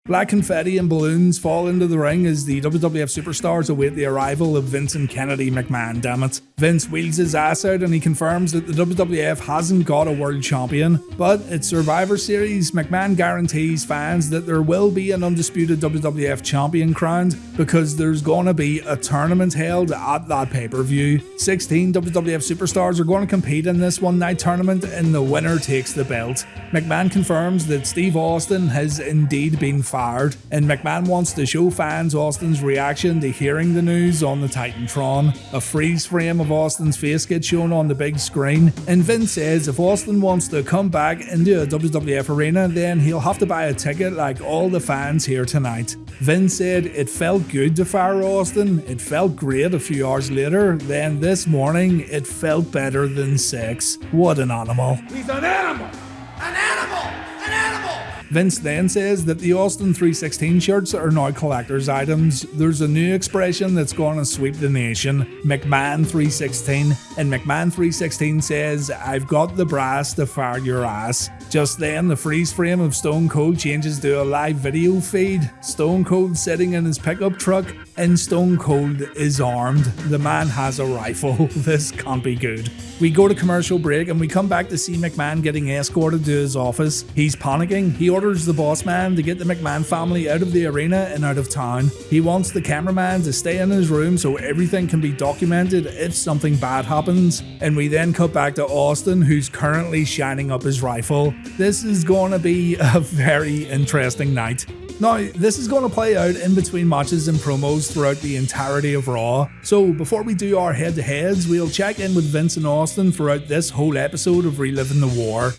Black confetti and balloons fall into the ring as the WWF superstars await the arrival of Vince and Kennedy McMahon, damn it. Vince wheels his ass out and he confirms that the WWF hasn't got a world champion, but at Survivor Series, McMahon guarantees fans that there will be an undisputed WWF champion crowned because there's gonna be a tournament held at that pay-per-view. 16 WWF superstars are going to compete in this one-night tournament and the winner takes the belt. McMahon confirms that Steve Austin has indeed been fired, and McMahon wants to show fans Austin's reaction to hearing the news on the Titantron. A freeze frame of Austin's face gets shown on the big screen, and Vince says if Austin wants to come back into a WWF arena, then he'll have to buy a ticket like all the fans here tonight. Vince said it felt good to fire Austin, it felt great a few hours later, then this morning it felt better than sex. What an animal. He's an animal! An animal! An animal! Vince then says that the Austin 316 shirts are now collector's items. There's a new expression that's going to sweep the nation, McMahon 316, and McMahon 316 says, "I've got the brass to fire your ass." Just then, the freeze frame of Stone Cold changes to a live video feed. Stone Cold sitting in his pickup truck, and Stone Cold is armed. The man has a rifle. This can't be good. We go to commercial break and we come back to see McMahon getting escorted to his office. He's panicking. He orders the boss man to get the McMahon family out of the arena and out of town. He wants the cameraman to stay in his room so everything can be documented if something bad happens. And we then cut back to Austin, who's currently shining up his rifle. This is going to be a very interesting night. Now, this is going to play out in between matches and promos throughout the entirety of Raw. So before we do our head-to-heads, we'll check in with Vince and Austin throughout this whole episode of Reliving the War.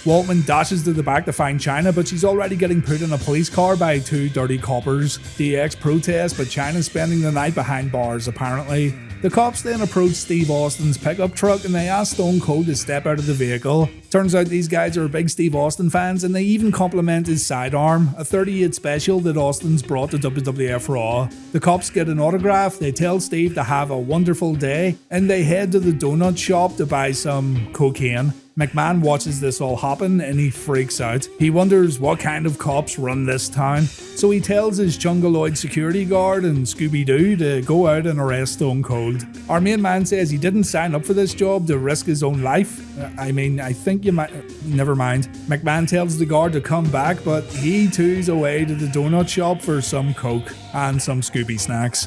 Waltman dashes to the back to find Chyna, but she's already getting put in a police car by two dirty coppers. DX protests, but Chyna's spending the night behind bars apparently. The cops then approach Steve Austin's pickup truck and they ask Stone Cold to step out of the vehicle. Turns out these guys are big Steve Austin fans and they even compliment his sidearm, a 38 special that Austin's brought to WWF Raw. The cops get an autograph, they tell Steve to have a wonderful day, and they head to the donut shop to buy some cocaine. McMahon watches this all happen and he freaks out. He wonders what kind of cops run this town, so he tells his Chungaloid security guard and Scooby-Doo to go out and arrest Stone Cold. Our main man says he didn't sign up for this job to risk his own life. I think you might... Never mind. McMahon tells the guard to come back, but he too's away to the donut shop for some coke and some Scooby snacks.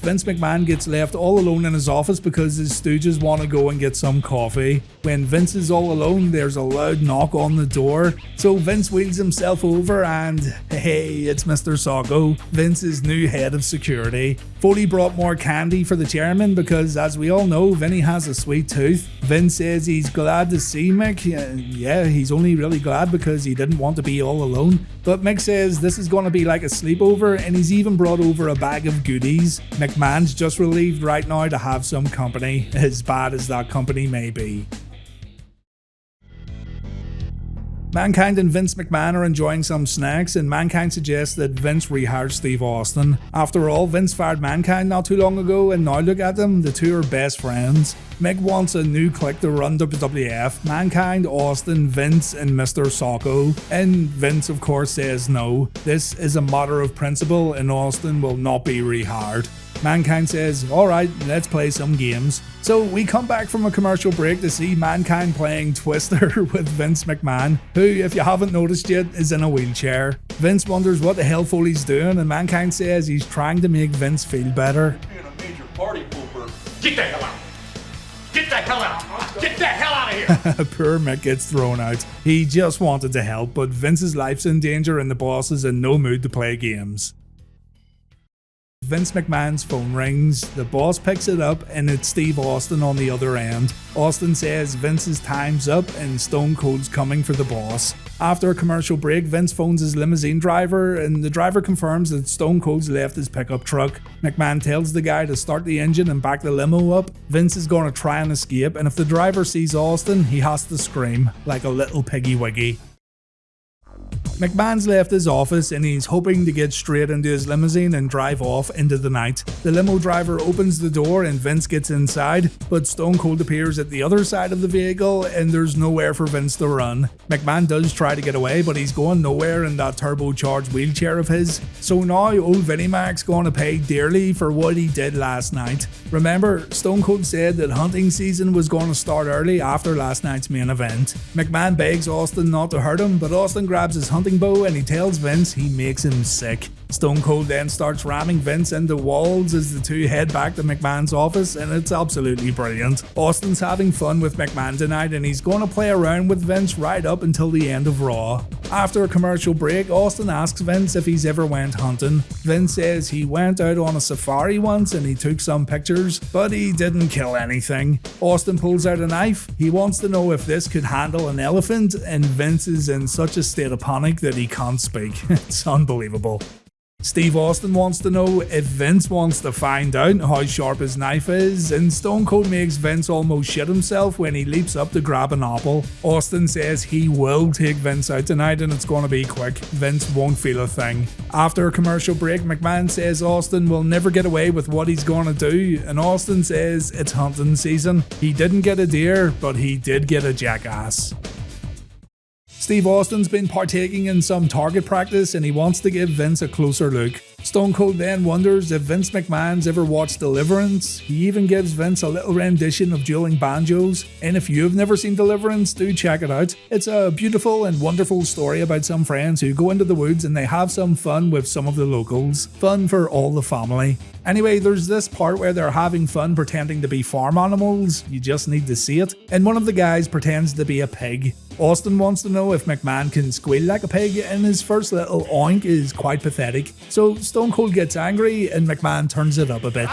Vince McMahon gets left all alone in his office because his stooges want to go and get some coffee. When Vince is all alone, there's a loud knock on the door, so Vince wheels himself over and hey, it's Mr. Socko, Vince's new head of security. Foley brought more candy for the chairman because, as we all know, Vinny has a sweet tooth. Vince says he's glad to see Mick. Yeah, he's only really glad because he didn't want to be all alone. But Mick says this is going to be like a sleepover, and he's even brought over a bag of goodies. McMahon's just relieved right now to have some company, as bad as that company may be. Mankind and Vince McMahon are enjoying some snacks, and Mankind suggests that Vince rehires Steve Austin. After all, Vince fired Mankind not too long ago, and now look at them, the two are best friends. Mick wants a new clique to run WWF, Mankind, Austin, Vince, and Mr. Socko. And Vince of course says no. This is a matter of principle and Austin will not be rehired. Mankind says, alright, let's play some games. So we come back from a commercial break to see Mankind playing Twister with Vince McMahon, who, if you haven't noticed yet, is in a wheelchair. Vince wonders what the hell Foley's doing, and Mankind says he's trying to make Vince feel better. Being a major party pooper. Get the hell out! Get the hell out! Get the hell out of here! Poor Mick gets thrown out. He just wanted to help, but Vince's life's in danger and the boss is in no mood to play games. Vince McMahon's phone rings, the boss picks it up and it's Steve Austin on the other end. Austin says Vince's time's up and Stone Cold's coming for the boss. After a commercial break, Vince phones his limousine driver and the driver confirms that Stone Cold's left his pickup truck. McMahon tells the guy to start the engine and back the limo up. Vince is going to try and escape, and if the driver sees Austin, he has to scream like a little piggy wiggy. McMahon's left his office and he's hoping to get straight into his limousine and drive off into the night. The limo driver opens the door and Vince gets inside, but Stone Cold appears at the other side of the vehicle and there's nowhere for Vince to run. McMahon does try to get away, but he's going nowhere in that turbocharged wheelchair of his. So now old Vinnie Mac's going to pay dearly for what he did last night. Remember, Stone Cold said that hunting season was going to start early after last night's main event. McMahon begs Austin not to hurt him, but Austin grabs his hunting bow and he tells Vince he makes him sick. Stone Cold then starts ramming Vince into walls as the two head back to McMahon's office, and it's absolutely brilliant. Austin's having fun with McMahon tonight and he's going to play around with Vince right up until the end of Raw. After a commercial break, Austin asks Vince if he's ever went hunting. Vince says he went out on a safari once and he took some pictures, but he didn't kill anything. Austin pulls out a knife. He wants to know if this could handle an elephant, and Vince is in such a state of panic that he can't speak. It's unbelievable. Steve Austin wants to know if Vince wants to find out how sharp his knife is, and Stone Cold makes Vince almost shit himself when he leaps up to grab an apple. Austin says he will take Vince out tonight and it's going to be quick. Vince won't feel a thing. After a commercial break, McMahon says Austin will never get away with what he's going to do, and Austin says it's hunting season. He didn't get a deer, but he did get a jackass. Steve Austin's been partaking in some target practice and he wants to give Vince a closer look. Stone Cold then wonders if Vince McMahon's ever watched Deliverance. He even gives Vince a little rendition of dueling banjos, and if you've never seen Deliverance, do check it out. It's a beautiful and wonderful story about some friends who go into the woods and they have some fun with some of the locals. Fun for all the family. Anyway, there's this part where they're having fun pretending to be farm animals. You just need to see it. And one of the guys pretends to be a pig. Austin wants to know if McMahon can squeal like a pig, and his first little oink is quite pathetic. So Stone Cold gets angry and McMahon turns it up a bit.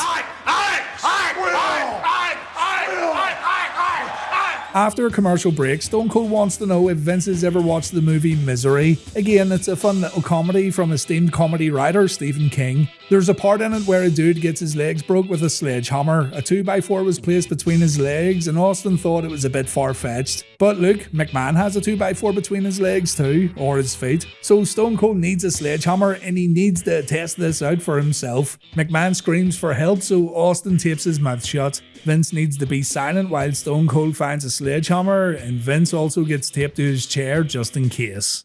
After a commercial break, Stone Cold wants to know if Vince has ever watched the movie Misery. Again, it's a fun little comedy from esteemed comedy writer Stephen King. There's a part in it where a dude gets his legs broke with a sledgehammer. A 2x4 was placed between his legs and Austin thought it was a bit far-fetched. But look, McMahon has a 2x4 between his legs too, or his feet. So Stone Cold needs a sledgehammer and he needs to test this out for himself. McMahon screams for help, so Austin tapes his mouth shut. Vince needs to be silent while Stone Cold finds a sledgehammer, and Vince also gets taped to his chair just in case.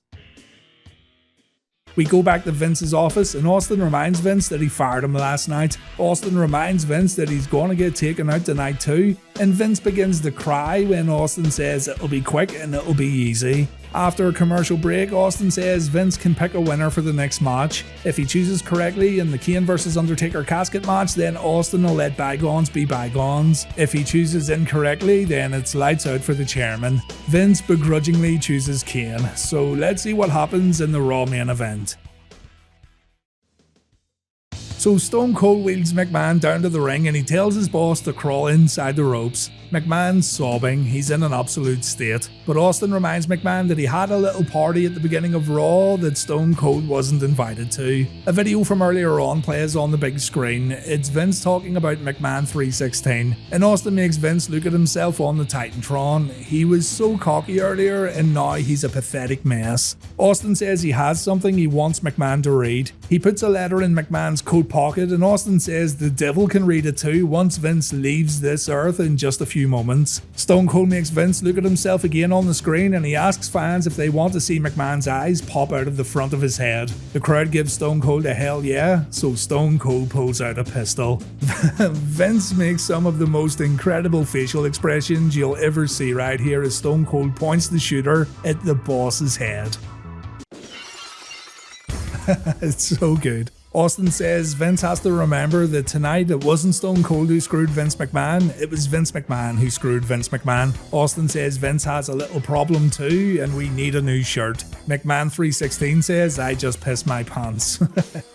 We go back to Vince's office and Austin reminds Vince that he fired him last night. Austin reminds Vince that he's going to get taken out tonight too, and Vince begins to cry when Austin says it'll be quick and it'll be easy. After a commercial break, Austin says Vince can pick a winner for the next match. If he chooses correctly in the Kane vs Undertaker casket match, then Austin will let bygones be bygones. If he chooses incorrectly, then it's lights out for the chairman. Vince begrudgingly chooses Kane, so let's see what happens in the Raw main event. So Stone Cold wheels McMahon down to the ring and he tells his boss to crawl inside the ropes. McMahon's sobbing, he's in an absolute state. But Austin reminds McMahon that he had a little party at the beginning of Raw that Stone Cold wasn't invited to. A video from earlier on plays on the big screen. It's Vince talking about McMahon 316, and Austin makes Vince look at himself on the Titantron. He was so cocky earlier and now he's a pathetic mess. Austin says he has something he wants McMahon to read. He puts a letter in McMahon's coat pocket and Austin says the devil can read it too once Vince leaves this earth in just a few moments. Stone Cold makes Vince look at himself again on the screen and he asks fans if they want to see McMahon's eyes pop out of the front of his head. The crowd gives Stone Cold a hell yeah, so Stone Cold pulls out a pistol. Vince makes some of the most incredible facial expressions you'll ever see right here as Stone Cold points the shooter at the boss's head. It's so good. Austin says Vince has to remember that tonight it wasn't Stone Cold who screwed Vince McMahon, it was Vince McMahon who screwed Vince McMahon. Austin says Vince has a little problem too and we need a new shirt. McMahon 316 says I just pissed my pants.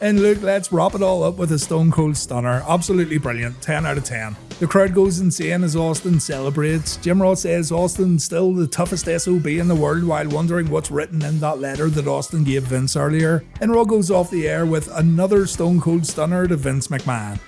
And look, let's wrap it all up with a Stone Cold stunner. Absolutely brilliant, 10 out of 10. The crowd goes insane as Austin celebrates. Jim Ross says Austin's still the toughest SOB in the world while wondering what's written in that letter that Austin gave Vince earlier. And Raw goes off the air with another Stone Cold stunner to Vince McMahon.